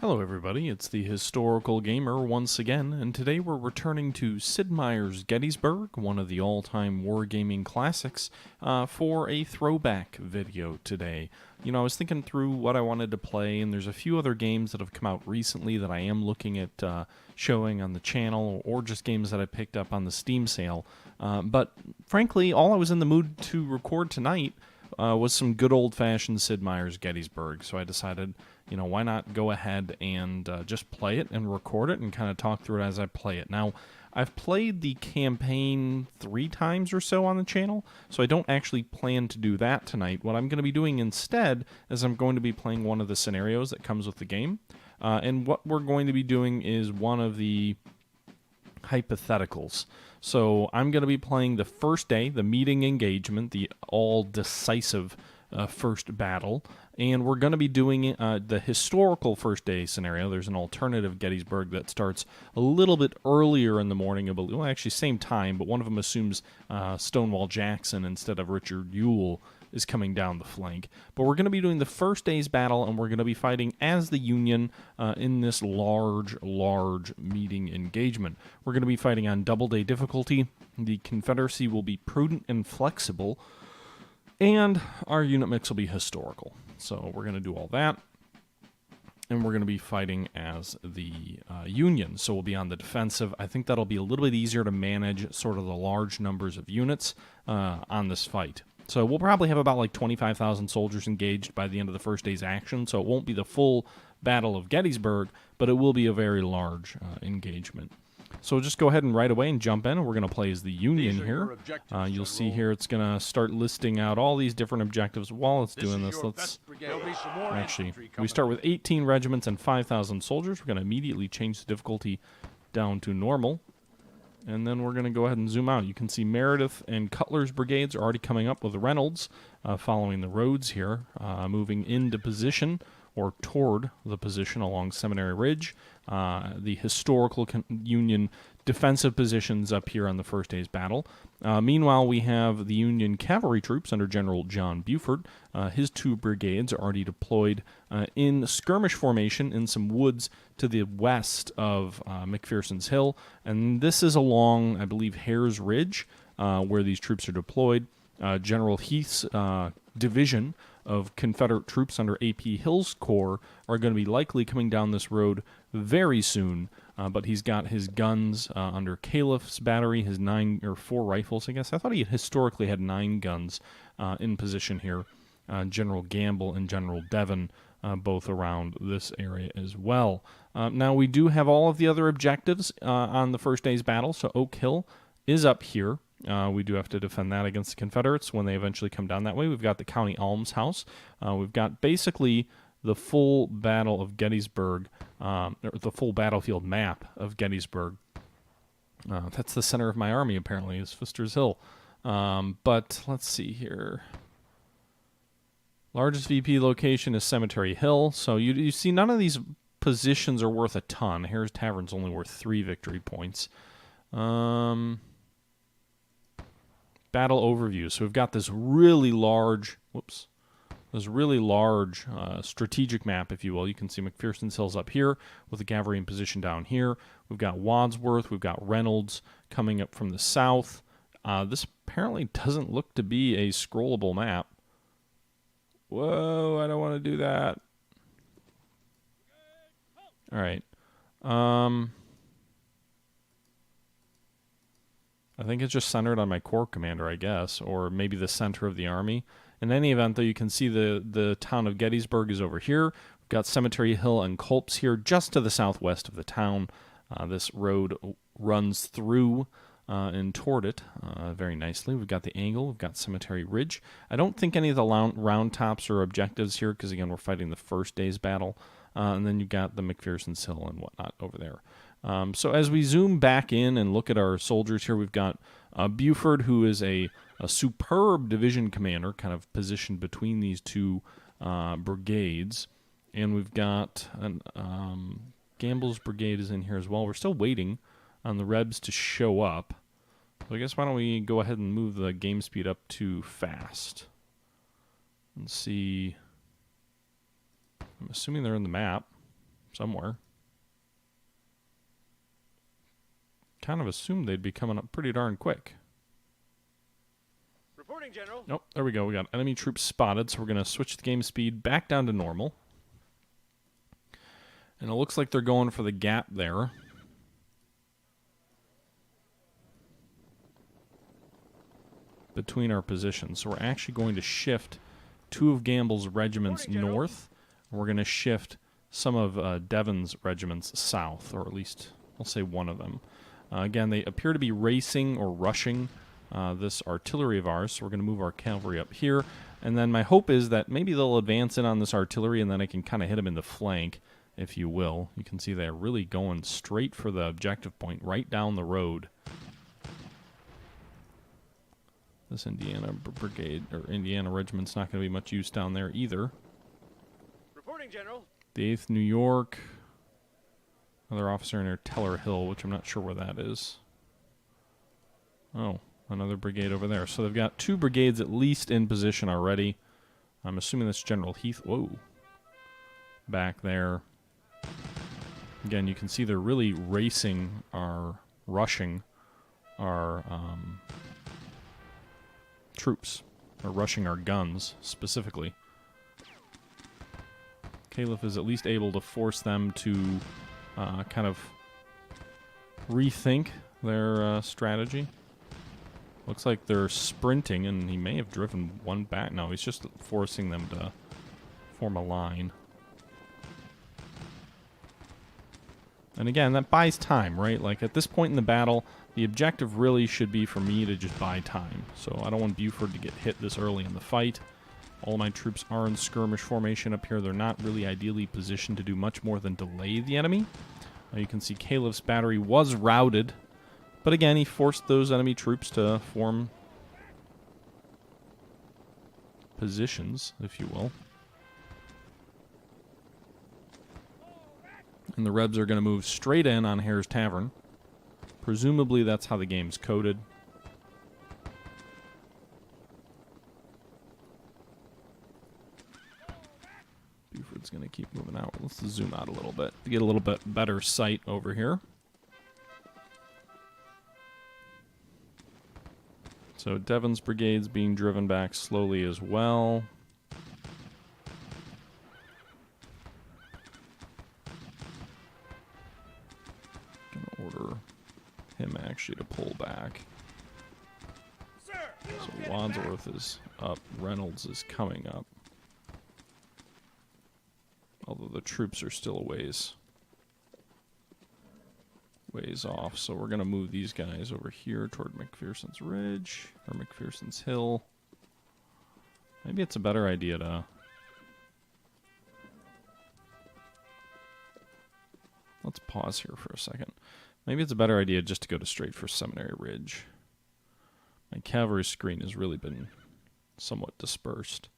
Hello everybody, it's the Historical Gamer once again, and today we're returning to Sid Meier's Gettysburg, one of the all-time wargaming classics, for a throwback video today. You know, I was thinking through what I wanted to play, and there's a few other games that have come out recently that I am looking at showing on the channel, or just games that I picked up on the Steam sale. But frankly, all I was in the mood to record tonight was some good old-fashioned Sid Meier's Gettysburg, so I decided, you know, why not go ahead and just play it and record it and kind of talk through it as I play it. Now, I've played the campaign 3 times or so on the channel, so I don't actually plan to do that tonight. What I'm going to be doing instead is I'm going to be playing one of the scenarios that comes with the game, and what we're going to be doing is one of the hypotheticals. So I'm going to be playing the first day, the meeting engagement, the all-decisive first battle, and we're going to be doing the historical first day scenario. There's an alternative Gettysburg that starts a little bit earlier in the morning, well, actually same time, but one of them assumes Stonewall Jackson instead of Richard Ewell is coming down the flank. But we're going to be doing the first day's battle, and we're going to be fighting as the Union in this large meeting engagement. We're going to be fighting on double-day difficulty. The Confederacy will be prudent and flexible, and our unit mix will be historical. So we're going to do all that, and we're going to be fighting as the Union. So we'll be on the defensive. I think that'll be a little bit easier to manage sort of the large numbers of units on this fight. So we'll probably have about like 25,000 soldiers engaged by the end of the first day's action, so it won't be the full Battle of Gettysburg, but it will be a very large engagement. So we'll just go ahead and right away and jump in, and we're going to play as the Union here. You'll see here it's going to start listing out all these different objectives. While it's doing this, let's actually, we start with 18 regiments and 5,000 soldiers. We're going to immediately change the difficulty down to normal. And then we're going to go ahead and zoom out. You can see Meredith and Cutler's brigades are already coming up with Reynolds following the roads here, moving into position or toward the position along Seminary Ridge. The historical Union defensive positions up here on the first day's battle. Meanwhile, we have the Union cavalry troops under General John Buford. His 2 brigades are already deployed in skirmish formation in some woods to the west of McPherson's Hill. And this is along, I believe, Hare's Ridge, where these troops are deployed. General Heath's division of Confederate troops under A.P. Hill's corps are going to be likely coming down this road very soon, but he's got his guns under Caliph's battery, his 4 rifles, I guess. I thought he had historically had 9 guns in position here. General Gamble and General Devon, both around this area as well. Now, we do have all of the other objectives on the first day's battle, so Oak Hill is up here. We do have to defend that against the Confederates when they eventually come down that way. We've got the County Almshouse. We've got basically the full Battle of Gettysburg, or the full battlefield map of Gettysburg. That's the center of my army, apparently, is Fister's Hill. But let's see here. Largest VP location is Cemetery Hill. So you see none of these positions are worth a ton. Harris Tavern's only worth 3 victory points. Battle overview. So we've got this really large, strategic map, if you will. You can see McPherson's Hill's up here with the cavalry in position down here. We've got Wadsworth. We've got Reynolds coming up from the south. This apparently doesn't look to be a scrollable map. Whoa, I don't want to do that. All right. I think it's just centered on my corps commander, I guess, or maybe the center of the army. In any event, though, you can see the town of Gettysburg is over here. We've got Cemetery Hill and Culp's here just to the southwest of the town. This road runs through and toward it very nicely. We've got the angle. We've got Cemetery Ridge. I don't think any of the round tops are objectives here because, again, we're fighting the first day's battle. And then you've got the McPherson's Hill and whatnot over there. So as we zoom back in and look at our soldiers here, we've got Buford, who is a superb division commander, kind of positioned between these 2 brigades. And we've got Gamble's brigade is in here as well. We're still waiting on the Rebs to show up. So I guess why don't we go ahead and move the game speed up to fast and see. I'm assuming they're in the map. somewhere. Kind of assumed they'd be coming up pretty darn quick. Reporting, General. Nope, there we go. We got enemy troops spotted, so we're going to switch the game speed back down to normal. And it looks like they're going for the gap there. Between our positions. So we're actually going to shift two of Gamble's regiments north. And we're going to shift some of Devon's regiments south, or at least I'll say one of them. Again, they appear to be racing or rushing this artillery of ours, so we're going to move our cavalry up here. And then my hope is that maybe they'll advance in on this artillery, and then I can kind of hit them in the flank, if you will. You can see they're really going straight for the objective point, right down the road. This Indiana brigade, or Indiana regiment's not going to be much use down there either. Reporting, General. The 8th New York. Another officer near Teller Hill, which I'm not sure where that is. Oh, another brigade over there. So they've got 2 brigades at least in position already. I'm assuming that's General Heath. Whoa. Back there. Again, you can see they're really racing our, rushing our troops. Or rushing our guns, specifically. Caliph is at least able to force them to kind of rethink their strategy. Looks like they're sprinting, and he may have driven one back. No, he's just forcing them to form a line. And again, that buys time, right? Like, at this point in the battle, the objective really should be for me to just buy time. So I don't want Buford to get hit this early in the fight. All my troops are in skirmish formation up here. They're not really ideally positioned to do much more than delay the enemy. You can see Caliph's battery was routed, but again, he forced those enemy troops to form positions, if you will. And the Rebs are going to move straight in on Hare's Tavern. Presumably that's how the game's coded. Buford's going to keep moving out. Let's zoom out a little bit to get a little bit better sight over here. So Devon's brigade's being driven back slowly as well. Gonna order him actually to pull back. So Wadsworth is up. Reynolds is coming up. Although the troops are still a ways off. So we're going to move these guys over here toward McPherson's Ridge, or McPherson's Hill. Maybe it's a better idea to... Let's pause here for a second. Maybe it's a better idea just to go straight for Seminary Ridge. My cavalry screen has really been somewhat dispersed.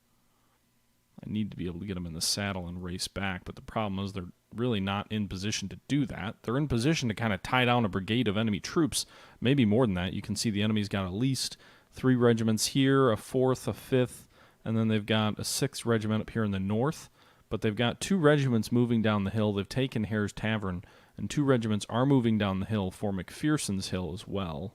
I need to be able to get them in the saddle and race back, but the problem is they're really not in position to do that. They're in position to kind of tie down a brigade of enemy troops, maybe more than that. You can see the enemy's got at least 3 regiments here, a 4th, a 5th, and then they've got a 6th regiment up here in the north. But they've got 2 regiments moving down the hill. They've taken Hare's Tavern, and 2 regiments are moving down the hill for McPherson's Hill as well.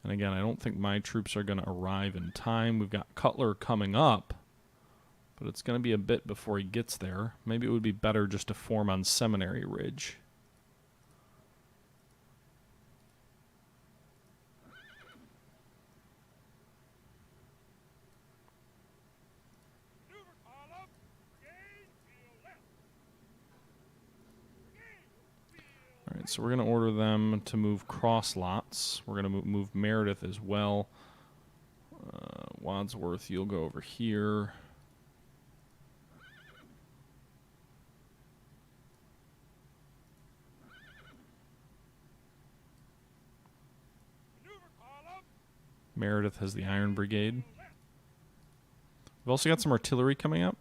And again, I don't think my troops are going to arrive in time. We've got Cutler coming up, but it's going to be a bit before he gets there. Maybe it would be better just to form on Seminary Ridge. Alright, so we're going to order them to move cross lots. We're going to move Meredith as well. Wadsworth, you'll go over here. Meredith has the Iron Brigade. We've also got some artillery coming up.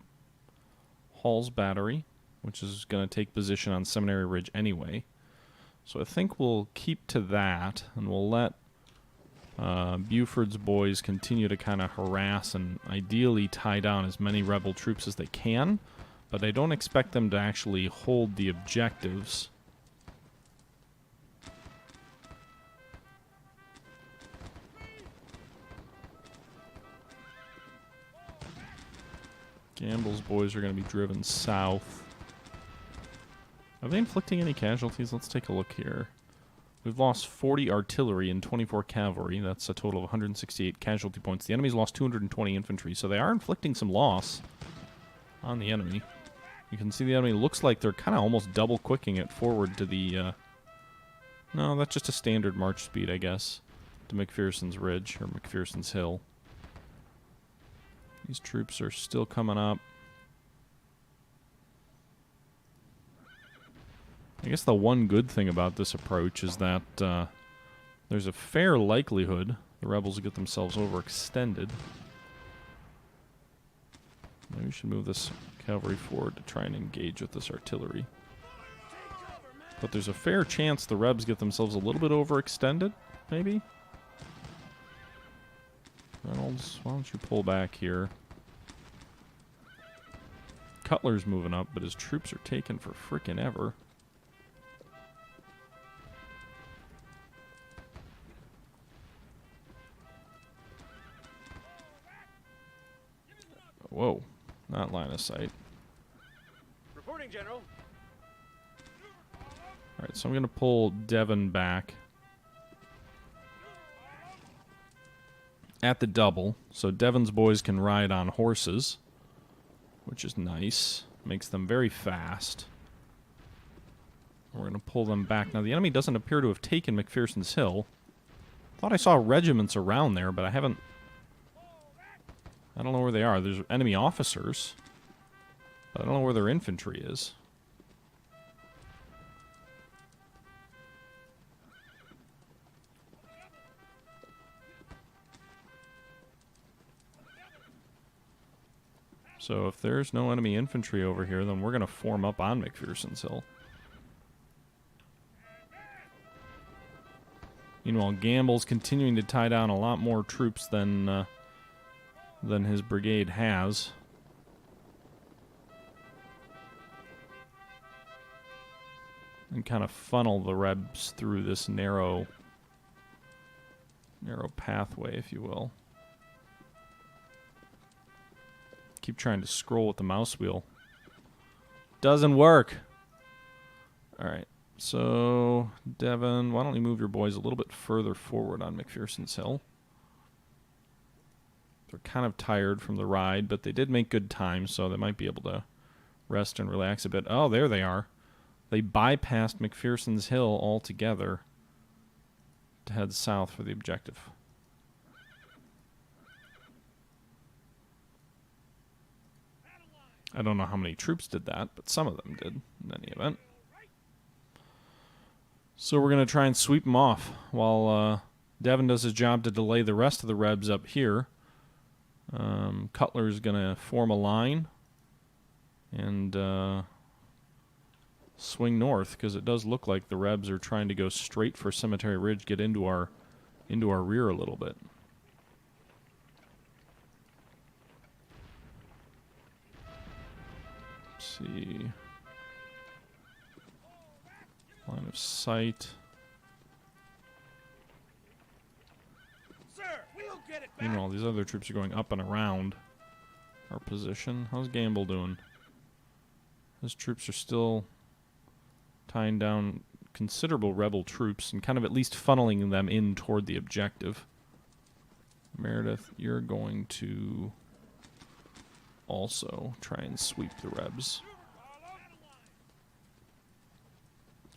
Hall's Battery, which is going to take position on Seminary Ridge anyway. So I think we'll keep to that, and we'll let Buford's boys continue to kind of harass and ideally tie down as many rebel troops as they can, but I don't expect them to actually hold the objectives. Gamble's boys are going to be driven south. Are they inflicting any casualties? Let's take a look here. We've lost 40 artillery and 24 cavalry. That's a total of 168 casualty points. The enemy's lost 220 infantry, so they are inflicting some loss on the enemy. You can see the enemy looks like they're kind of almost double-quicking it forward to the... No, that's just a standard march speed, I guess, to McPherson's Ridge, or McPherson's Hill. These troops are still coming up. I guess the one good thing about this approach is that there's a fair likelihood the rebels will get themselves overextended. Maybe we should move this cavalry forward to try and engage with this artillery. But there's a fair chance the Rebs get themselves a little bit overextended, maybe? Reynolds, why don't you pull back here? Cutler's moving up, but his troops are taken for frickin' ever. Whoa, not line of sight. Reporting, General. Alright, so I'm going to pull Devon back at the double, so Devon's boys can ride on horses, which is nice. Makes them very fast. We're going to pull them back. Now, the enemy doesn't appear to have taken McPherson's Hill. Thought I saw regiments around there, but I don't know where they are. There's enemy officers, but I don't know where their infantry is. So if there's no enemy infantry over here, then we're going to form up on McPherson's Hill. Meanwhile, Gamble's continuing to tie down a lot more troops than his brigade has. And kind of funnel the Rebs through this narrow pathway, if you will. Keep trying to scroll with the mouse wheel. Doesn't work. Alright, so Devon, why don't you move your boys a little bit further forward on McPherson's Hill? They're kind of tired from the ride, but they did make good time, so they might be able to rest and relax a bit. Oh, there they are. They bypassed McPherson's Hill altogether to head south for the objective. I don't know how many troops did that, but some of them did in any event. So we're going to try and sweep them off while Devon does his job to delay the rest of the Rebs up here. Cutler's going to form a line and swing north, because it does look like the Rebs are trying to go straight for Cemetery Ridge, get into our rear a little bit. Let's see. Line of sight. Sir, we'll get it back. Meanwhile, these other troops are going up and around our position. How's Gamble doing? His troops are still tying down considerable rebel troops and kind of at least funneling them in toward the objective. Meredith, you're going to also try and sweep the Rebs.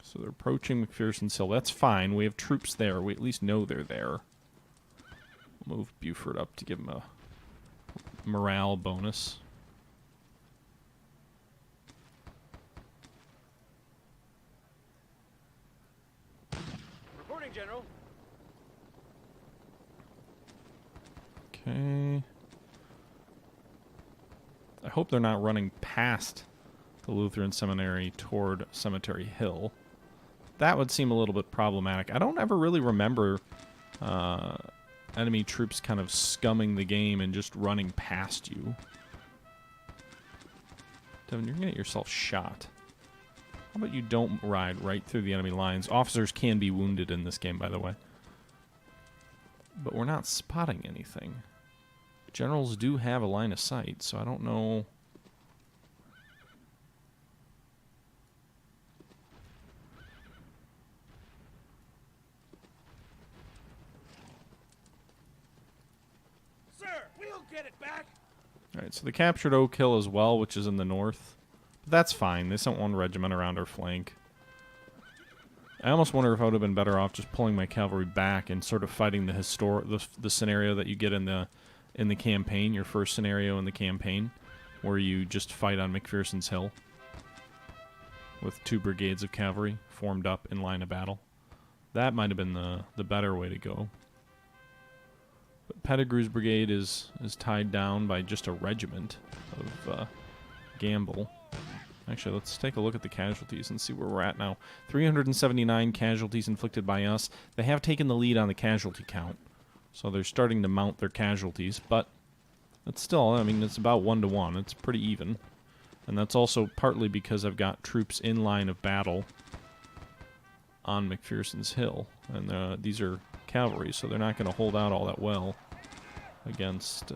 So they're approaching McPherson's Hill. That's fine. We have troops there. We at least know they're there. We'll move Buford up to give him a morale bonus. Reporting, General. Okay. I hope they're not running past the Lutheran Seminary toward Cemetery Hill. That would seem a little bit problematic. I don't ever really remember enemy troops kind of scumming the game and just running past you. Devin, you're going to get yourself shot. How about you don't ride right through the enemy lines? Officers can be wounded in this game, by the way. But we're not spotting anything. Generals do have a line of sight, so I don't know. Sir, we'll get it back. Alright, so they captured Oak Hill as well, which is in the north. But that's fine. They sent one regiment around our flank. I almost wonder if I would have been better off just pulling my cavalry back and sort of fighting the scenario that you get in the campaign, your first scenario in the campaign, where you just fight on McPherson's Hill with 2 brigades of cavalry formed up in line of battle. That might have been the better way to go. But Pettigrew's brigade is tied down by just a regiment of Gamble. Actually, let's take a look at the casualties and see where we're at now. 379 casualties inflicted by us. They have taken the lead on the casualty count, so they're starting to mount their casualties, but it's still, I mean, it's about 1-to-1. It's pretty even. And that's also partly because I've got troops in line of battle on McPherson's Hill. And these are cavalry, so they're not going to hold out all that well against...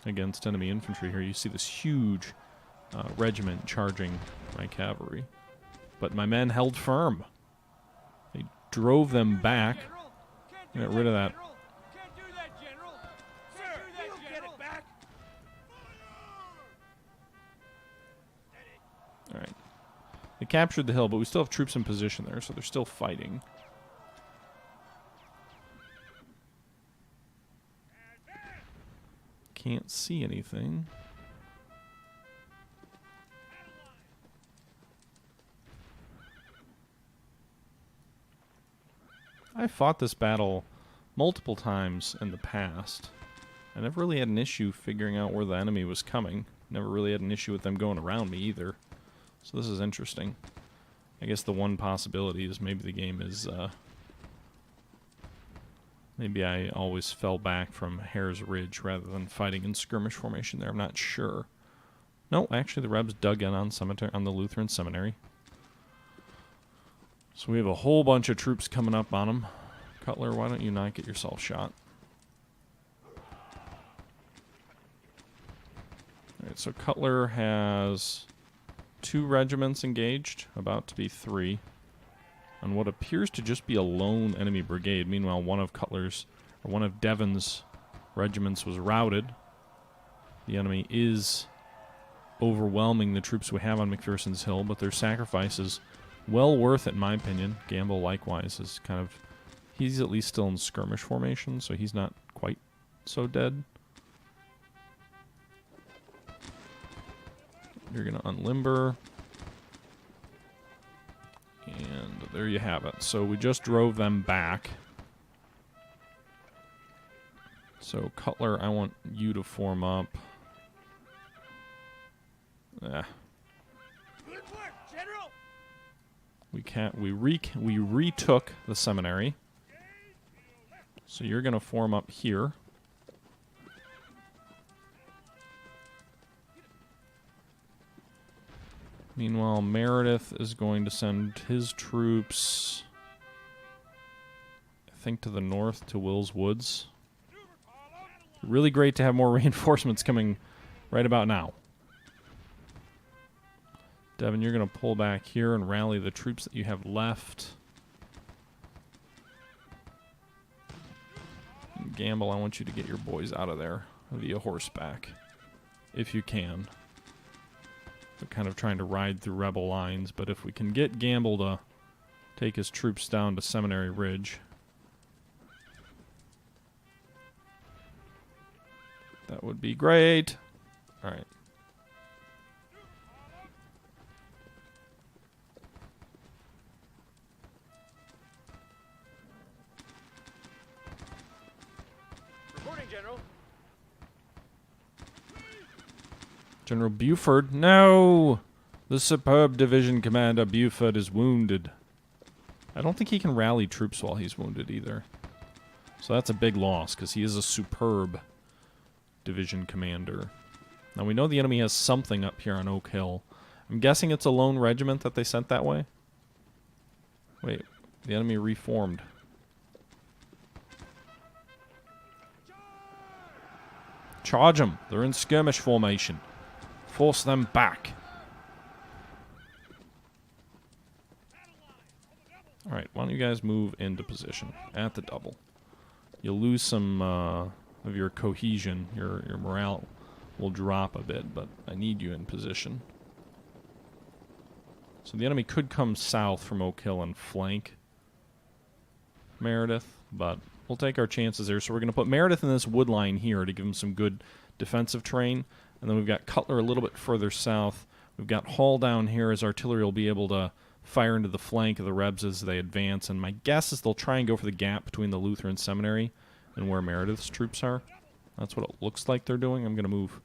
against enemy infantry here. You see this huge regiment charging my cavalry. But my men held firm. They drove them back. Get rid of that. Can't do that, General. Sir, we'll get it back. Alright. They captured the hill, but we still have troops in position there, so they're still fighting. Can't see anything. I fought this battle multiple times in the past. I never really had an issue figuring out where the enemy was coming. Never really had an issue with them going around me either. So this is interesting. I guess the one possibility is maybe the game is... maybe I always fell back from Hare's Ridge rather than fighting in skirmish formation there. I'm not sure. No, actually the Rebs dug in on the Lutheran Seminary. So we have a whole bunch of troops coming up on them. Cutler, why don't you not get yourself shot? Alright, so Cutler has 2 regiments engaged, about to be 3. On what appears to just be a lone enemy brigade. Meanwhile, one of Devon's regiments was routed. The enemy is overwhelming the troops we have on McPherson's Hill, but their sacrifice is well worth it, in my opinion. Gamble, likewise, is kind of... He's at least still in skirmish formation, so he's not quite so dead. You're going to unlimber. And there you have it. So we just drove them back. So Cutler, I want you to form up. Good work, General. We retook the seminary. So you're going to form up here. Meanwhile, Meredith is going to send his troops, I think, to the north to Will's Woods. Really great to have more reinforcements coming right about now. Devin, you're going to pull back here and rally the troops that you have left. And Gamble, I want you to get your boys out of there via horseback, if you can. They're kind of trying to ride through rebel lines, but if we can get Gamble to take his troops down to Seminary Ridge, that would be great. All right. Reporting, General. General Buford, no! The superb division commander Buford is wounded. I don't think he can rally troops while he's wounded either. So that's a big loss, because he is a superb division commander. Now we know the enemy has something up here on Oak Hill. I'm guessing it's a lone regiment that they sent that way. Wait, the enemy reformed. Charge them! They're in skirmish formation. Force them back. Alright, why don't you guys move into position at the double. You'll lose some of your cohesion. Your morale will drop a bit, but I need you in position. So the enemy could come south from Oak Hill and flank Meredith, but we'll take our chances there. So we're going to put Meredith in this wood line here to give him some good defensive terrain. And then we've got Cutler a little bit further south. We've got Hall down here as artillery will be able to fire into the flank of the Rebs as they advance. And my guess is they'll try and go for the gap between the Lutheran seminary and where Meredith's troops are. That's what it looks like they're doing. I'm going to move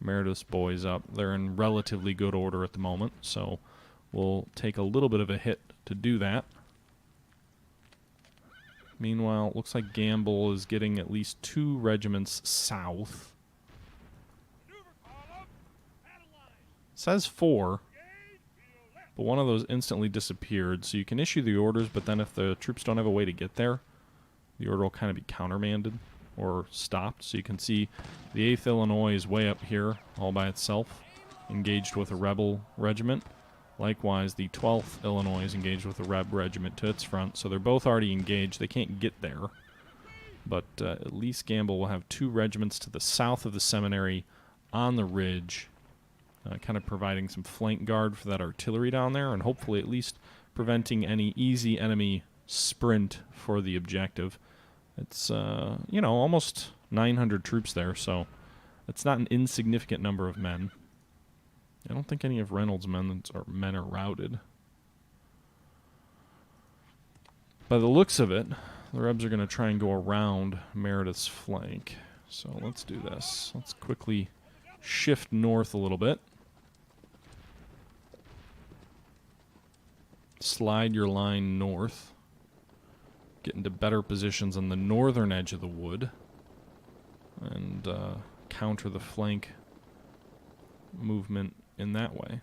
Meredith's boys up. They're in relatively good order at the moment, so we'll take a little bit of a hit to do that. Meanwhile, it looks like Gamble is getting at least 2 regiments south. It says 4, but one of those instantly disappeared, so you can issue the orders, but then if the troops don't have a way to get there, the order will kind of be countermanded or stopped. So you can see the 8th Illinois is way up here all by itself, engaged with a rebel regiment. Likewise, the 12th Illinois is engaged with a Reb regiment to its front, so they're both already engaged. They can't get there, but at least Gamble will have 2 regiments to the south of the seminary on the ridge, kind of providing some flank guard for that artillery down there, and hopefully at least preventing any easy enemy sprint for the objective. It's, you know, almost 900 troops there, so it's not an insignificant number of men. I don't think any of Reynolds' men are routed. By the looks of it, the Rebs are going to try and go around Meredith's flank. So let's do this. Let's quickly shift north a little bit. Slide your line north. Get into better positions on the northern edge of the wood. And counter the flank movement in that way.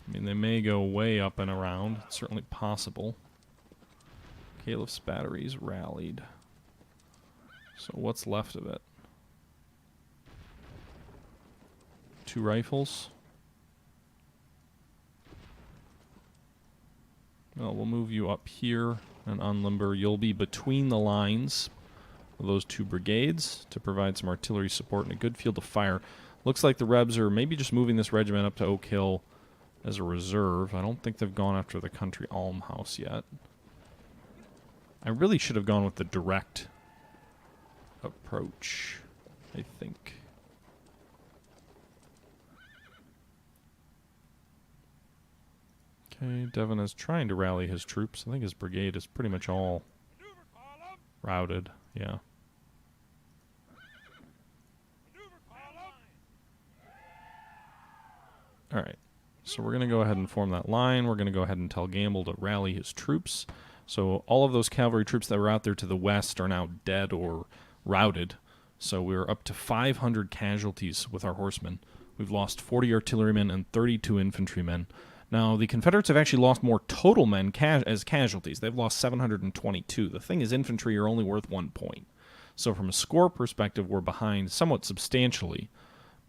I mean, they may go way up and around. It's certainly possible. Caliph's batteries rallied. So what's left of it? 2 rifles. Well, we'll move you up here and unlimber. You'll be between the lines of those 2 brigades to provide some artillery support and a good field of fire. Looks like the Rebs are maybe just moving this regiment up to Oak Hill as a reserve. I don't think they've gone after the country almhouse yet. I really should have gone with the direct approach, I think. Okay, Devon is trying to rally his troops. I think his brigade is pretty much all routed. Yeah. Alright, so we're going to go ahead and form that line. We're going to go ahead and tell Gamble to rally his troops. So all of those cavalry troops that were out there to the west are now dead or routed. So we're up to 500 casualties with our horsemen. We've lost 40 artillerymen and 32 infantrymen. Now, the Confederates have actually lost more total men as casualties. They've lost 722. The thing is, infantry are only worth 1 point. So from a score perspective, we're behind somewhat substantially.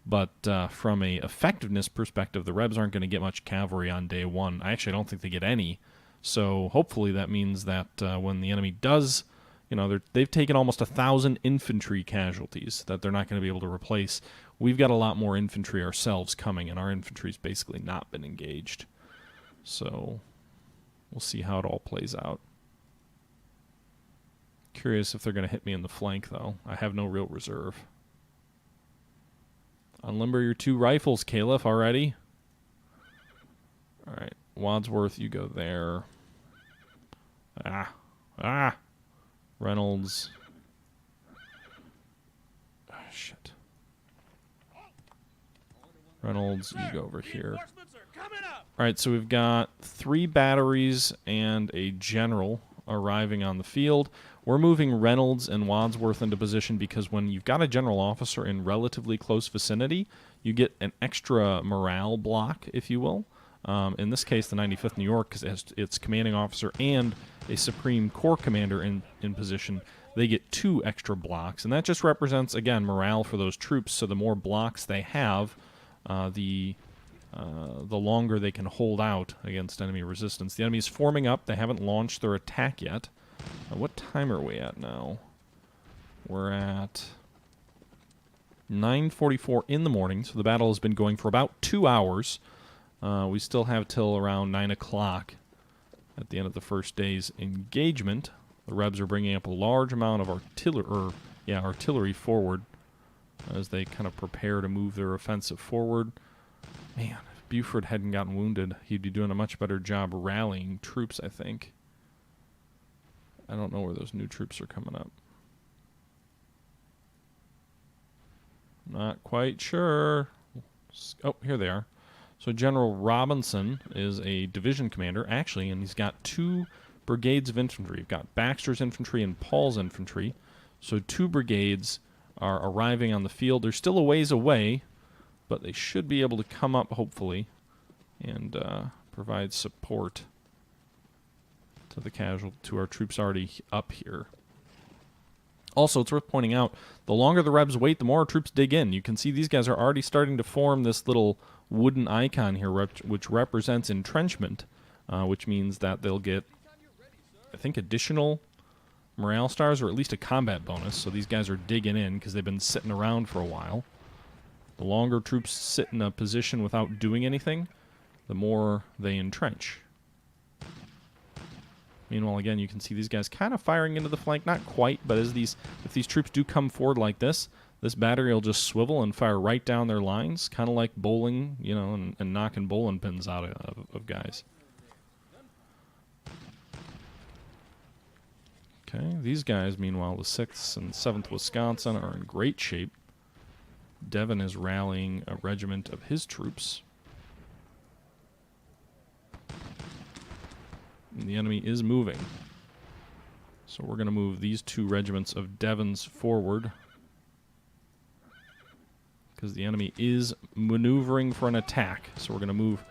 But from a effectiveness perspective, the Rebs aren't going to get much cavalry on day 1. I actually don't think they get any. So hopefully that means that when the enemy does, you know, they've taken almost 1,000 infantry casualties that they're not going to be able to replace. We've got a lot more infantry ourselves coming, and our infantry's basically not been engaged. So we'll see how it all plays out. Curious if they're going to hit me in the flank, though. I have no real reserve. Unlimber your 2 rifles, Caliph, already. Alright, Wadsworth, you go there. Reynolds. Reynolds, you go over here. Reinforcements are coming up. All right, so we've got 3 batteries and a general arriving on the field. We're moving Reynolds and Wadsworth into position because when you've got a general officer in relatively close vicinity, you get an extra morale block, if you will. In this case, the 95th New York, because it has its commanding officer and a Supreme Corps commander in position, they get 2 extra blocks. And that just represents, again, morale for those troops. So the more blocks they have, the longer they can hold out against enemy resistance. The enemy is forming up. They haven't launched their attack yet. What time are we at now? We're at 9:44 in the morning, so the battle has been going for about 2 hours. We still have till around 9 o'clock at the end of the first day's engagement. The Rebs are bringing up a large amount of artillery forward as they kind of prepare to move their offensive forward. Man, if Buford hadn't gotten wounded, he'd be doing a much better job rallying troops, I think. I don't know where those new troops are coming up. Not quite sure. Oh, here they are. So General Robinson is a division commander, actually, and he's got 2 brigades of infantry. You've got Baxter's infantry and Paul's infantry. So 2 brigades are arriving on the field. They're still a ways away, but they should be able to come up, hopefully, and provide support to our troops already up here. Also, it's worth pointing out, the longer the Rebs wait, the more our troops dig in. You can see these guys are already starting to form this little wooden icon here, which represents entrenchment, which means that they'll get, I think, additional morale stars, or at least a combat bonus. So these guys are digging in because they've been sitting around for a while. The longer troops sit in a position without doing anything, the more they entrench. Meanwhile, again, you can see these guys kind of firing into the flank. Not quite, but if these troops do come forward like this battery will just swivel and fire right down their lines, kind of like bowling, you know, and knocking bowling pins out of guys. Okay, these guys, meanwhile, the 6th and 7th Wisconsin are in great shape. Devon is rallying a regiment of his troops. And the enemy is moving. So we're going to move these 2 regiments of Devon's forward, because the enemy is maneuvering for an attack. So we're going to move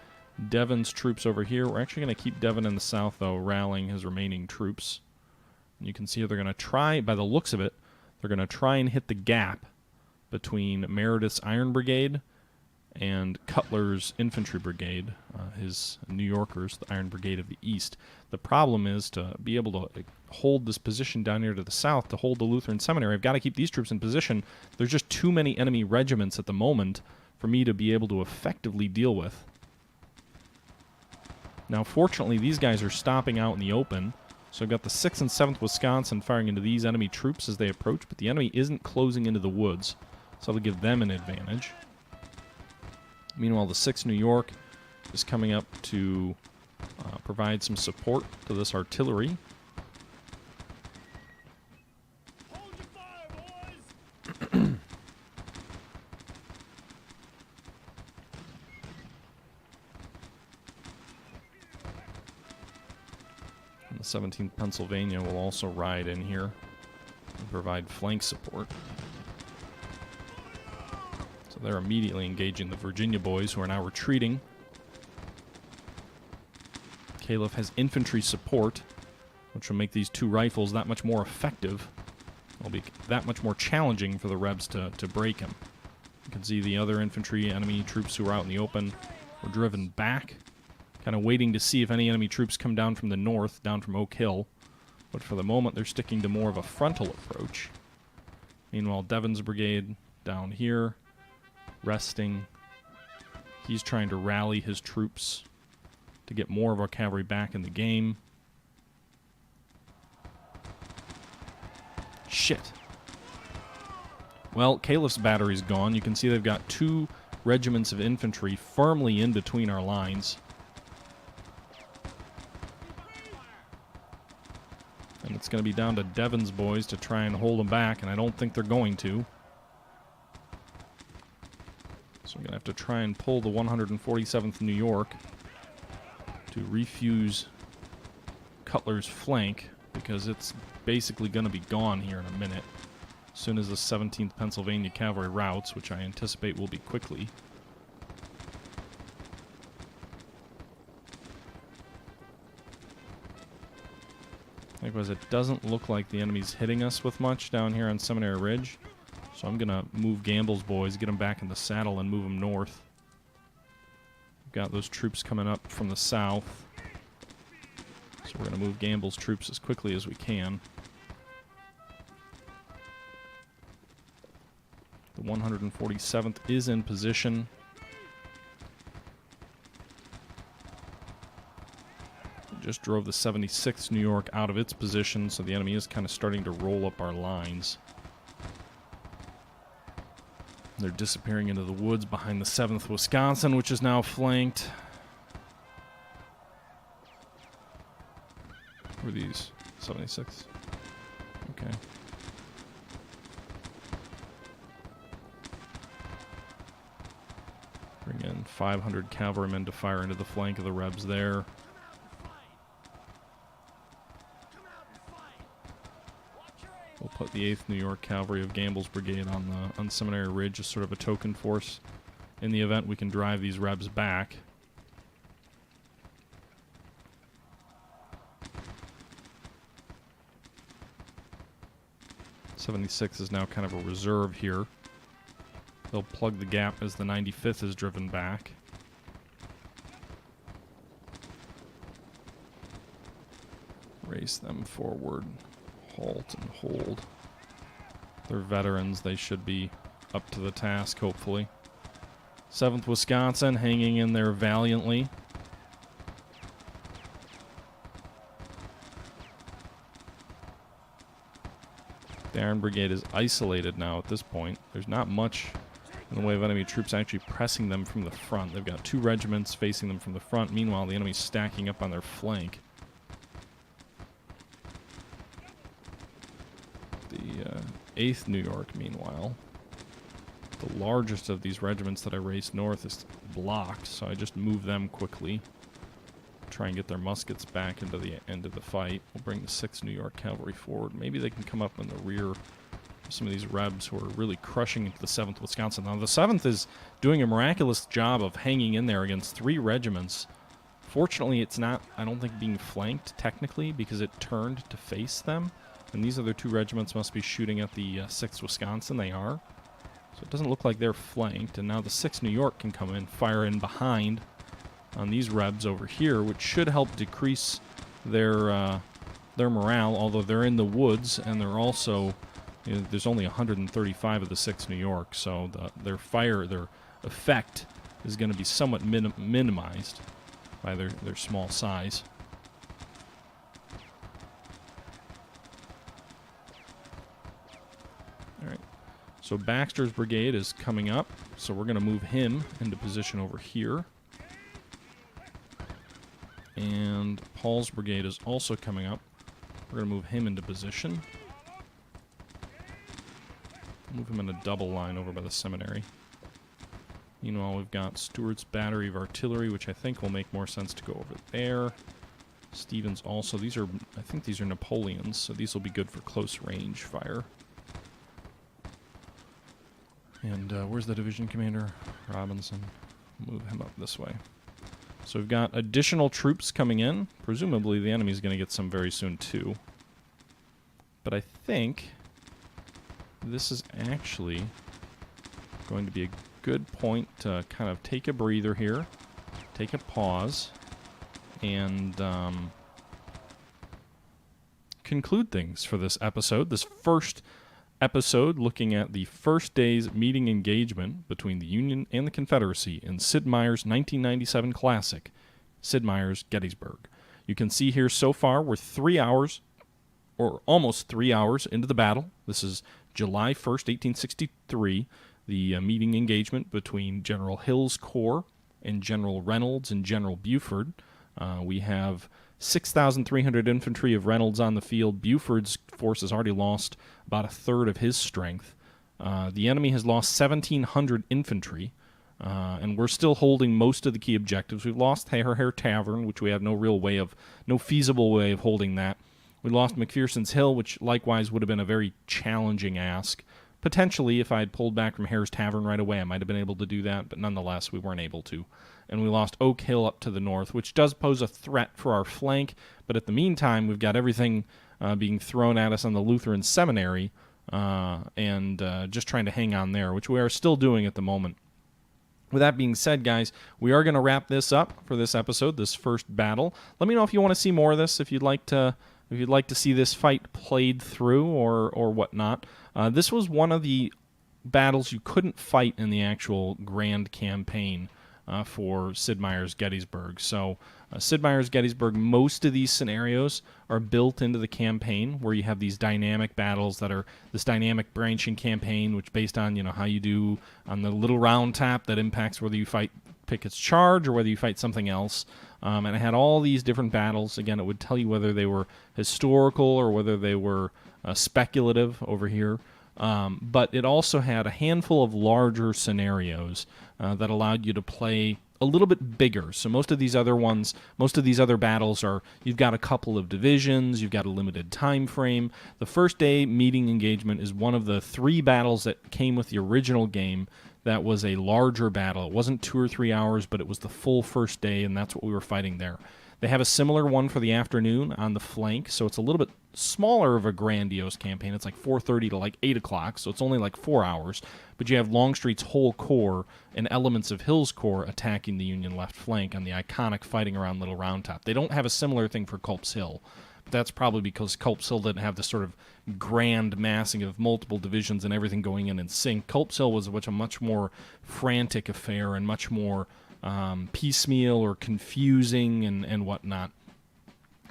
Devon's troops over here. We're actually going to keep Devon in the south, though, rallying his remaining troops. And you can see they're going to try, by the looks of it, they're going to try and hit the gap between Meredith's Iron Brigade and Cutler's Infantry Brigade, his New Yorkers, the Iron Brigade of the East. The problem is to be able to hold this position down here to the south, to hold the Lutheran Seminary. I've got to keep these troops in position. There's just too many enemy regiments at the moment for me to be able to effectively deal with. Now, fortunately, these guys are stopping out in the open. So I've got the 6th and 7th Wisconsin firing into these enemy troops as they approach, but the enemy isn't closing into the woods, so that'll give them an advantage. Meanwhile, the 6th New York is coming up to provide some support to this artillery. Hold your fire, boys. And the 17th Pennsylvania will also ride in here and provide flank support. So they're immediately engaging the Virginia boys, who are now retreating. Califf has infantry support, which will make these 2 rifles that much more effective. It'll be that much more challenging for the Rebs to break him. You can see the other infantry enemy troops who are out in the open were driven back, kind of waiting to see if any enemy troops come down from the north, down from Oak Hill. But for the moment, they're sticking to more of a frontal approach. Meanwhile, Devon's brigade down here, resting. He's trying to rally his troops to get more of our cavalry back in the game. Shit. Well, Califf's battery's gone. You can see they've got 2 regiments of infantry firmly in between our lines. And it's going to be down to Devon's boys to try and hold them back, and I don't think they're going to. So I'm going to have to try and pull the 147th New York to refuse Cutler's flank, because it's basically going to be gone here in a minute. As soon as the 17th Pennsylvania Cavalry routes, which I anticipate will be quickly. Likewise, it doesn't look like the enemy's hitting us with much down here on Seminary Ridge. So I'm going to move Gamble's boys, get them back in the saddle, and move them north. We've got those troops coming up from the south. So we're going to move Gamble's troops as quickly as we can. The 147th is in position. Just drove the 76th New York out of its position, so the enemy is kind of starting to roll up our lines. They're disappearing into the woods behind the 7th Wisconsin, which is now flanked. Who are these? 76? Okay. Bring in 500 cavalrymen to fire into the flank of the Rebs there. We'll put the 8th New York Cavalry of Gamble's brigade on Seminary Ridge as sort of a token force. In the event we can drive these Rebs back. '76 is now kind of a reserve here. They'll plug the gap as the 95th is driven back. Race them forward. Halt and hold. They're veterans. They should be up to the task, hopefully. 7th Wisconsin hanging in there valiantly. The Iron Brigade is isolated now at this point. There's not much in the way of enemy troops actually pressing them from the front. They've got 2 regiments facing them from the front. Meanwhile, the enemy's stacking up on their flank. The 8th New York, meanwhile, the largest of these regiments that I raced north is blocked, so I just move them quickly. Try and get their muskets back into the end of the fight. We'll bring the 6th New York Cavalry forward. Maybe they can come up in the rear of some of these Rebs who are really crushing into the 7th Wisconsin. Now, the 7th is doing a miraculous job of hanging in there against 3 regiments. Fortunately, it's not, I don't think, being flanked technically because it turned to face them. And these other 2 regiments must be shooting at the 6th Wisconsin. They are. So it doesn't look like they're flanked. And now the 6th New York can come in, fire in behind on these Rebs over here, which should help decrease their morale, although they're in the woods, and they're also, you know, there's only 135 of the 6th New York, so their effect is going to be somewhat minimized by their small size. Alright, so Baxter's brigade is coming up, so we're going to move him into position over here. And Paul's brigade is also coming up. We're going to move him into position. Move him in a double line over by the seminary. Meanwhile, we've got Stewart's battery of artillery, which I think will make more sense to go over there. Stevens also. I think these are Napoleons, so these will be good for close range fire. And where's the division commander? Robinson. Move him up this way. So we've got additional troops coming in. Presumably the enemy's going to get some very soon too. But I think this is actually going to be a good point to kind of take a breather here, take a pause, and conclude things for this episode. This first episode looking at the first day's meeting engagement between the Union and the Confederacy in Sid Meier's 1997 classic, Sid Meier's Gettysburg. You can see here so far we're 3 hours, or almost 3 hours into the battle. This is July 1st, 1863, the meeting engagement between General Hill's Corps and General Reynolds and General Buford. We have 6,300 infantry of Reynolds on the field. Buford's force has already lost about a third of his strength. The enemy has lost 1,700 infantry. and we're still holding most of the key objectives. We've lost Hair Tavern, which we have no feasible way of holding that. We lost McPherson's Hill, which likewise would have been a very challenging ask. Potentially, if I had pulled back from Hare's Tavern right away, I might have been able to do that, but nonetheless, we weren't able to. And we lost Oak Hill up to the north, which does pose a threat for our flank, but at the meantime, we've got everything being thrown at us on the Lutheran Seminary, and just trying to hang on there, which we are still doing at the moment. With that being said, guys, we are going to wrap this up for this episode, this first battle. Let me know if you want to see more of this, if you'd like to see this fight played through or whatnot. This was one of the battles you couldn't fight in the actual grand campaign for Sid Meier's Gettysburg. So Sid Meier's Gettysburg, most of these scenarios are built into the campaign where you have these dynamic battles that are this dynamic branching campaign, which based on how you do on the little round tap that impacts whether you fight Pickett's Charge or whether you fight something else. And I had all these different battles. Again, it would tell you whether they were historical or whether they were speculative over here. But it also had a handful of larger scenarios that allowed you to play a little bit bigger. So most of these other battles are, you've got a couple of divisions, you've got a limited time frame. The first day meeting engagement is one of the 3 battles that came with the original game that was a larger battle. It wasn't 2 or 3 hours, but it was the full first day, and that's what we were fighting there. They have a similar one for the afternoon on the flank, so it's a little bit smaller of a grandiose campaign. It's like 4:30 to like 8 o'clock, so it's only like 4 hours. But you have Longstreet's whole corps and elements of Hill's corps attacking the Union left flank on the iconic fighting around Little Round Top. They don't have a similar thing for Culp's Hill, but that's probably because Culp's Hill didn't have this sort of grand massing of multiple divisions and everything going in sync. Culp's Hill was a much more frantic affair and much more piecemeal or confusing and whatnot.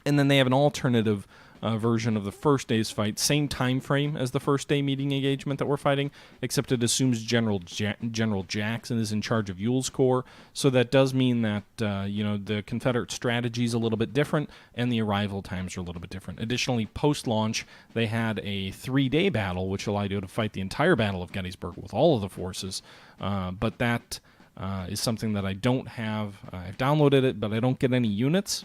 And then they have an alternative version of the first day's fight, same time frame as the first day meeting engagement that we're fighting, except it assumes General Jackson is in charge of Ewell's Corps. So that does mean that the Confederate strategy is a little bit different and the arrival times are a little bit different. Additionally, post-launch, they had a 3-day battle, which allowed you to fight the entire Battle of Gettysburg with all of the forces, but that is something that I don't have. I've downloaded it, but I don't get any units.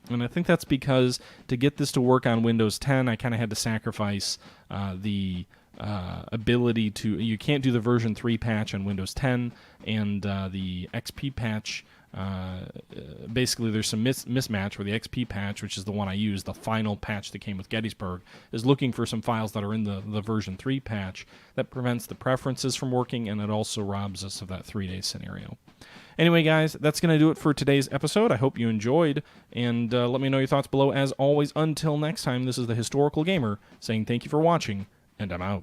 And I think that's because to get this to work on Windows 10, I kind of had to sacrifice the ability to... You can't do the version 3 patch on Windows 10, and the XP patch... basically, there's some mismatch where the XP patch, which is the one I use, the final patch that came with Gettysburg, is looking for some files that are in the version 3 patch. That prevents the preferences from working, and it also robs us of that 3-day scenario. Anyway, guys, that's going to do it for today's episode. I hope you enjoyed, and let me know your thoughts below. As always, until next time, this is the Historical Gamer saying thank you for watching, and I'm out.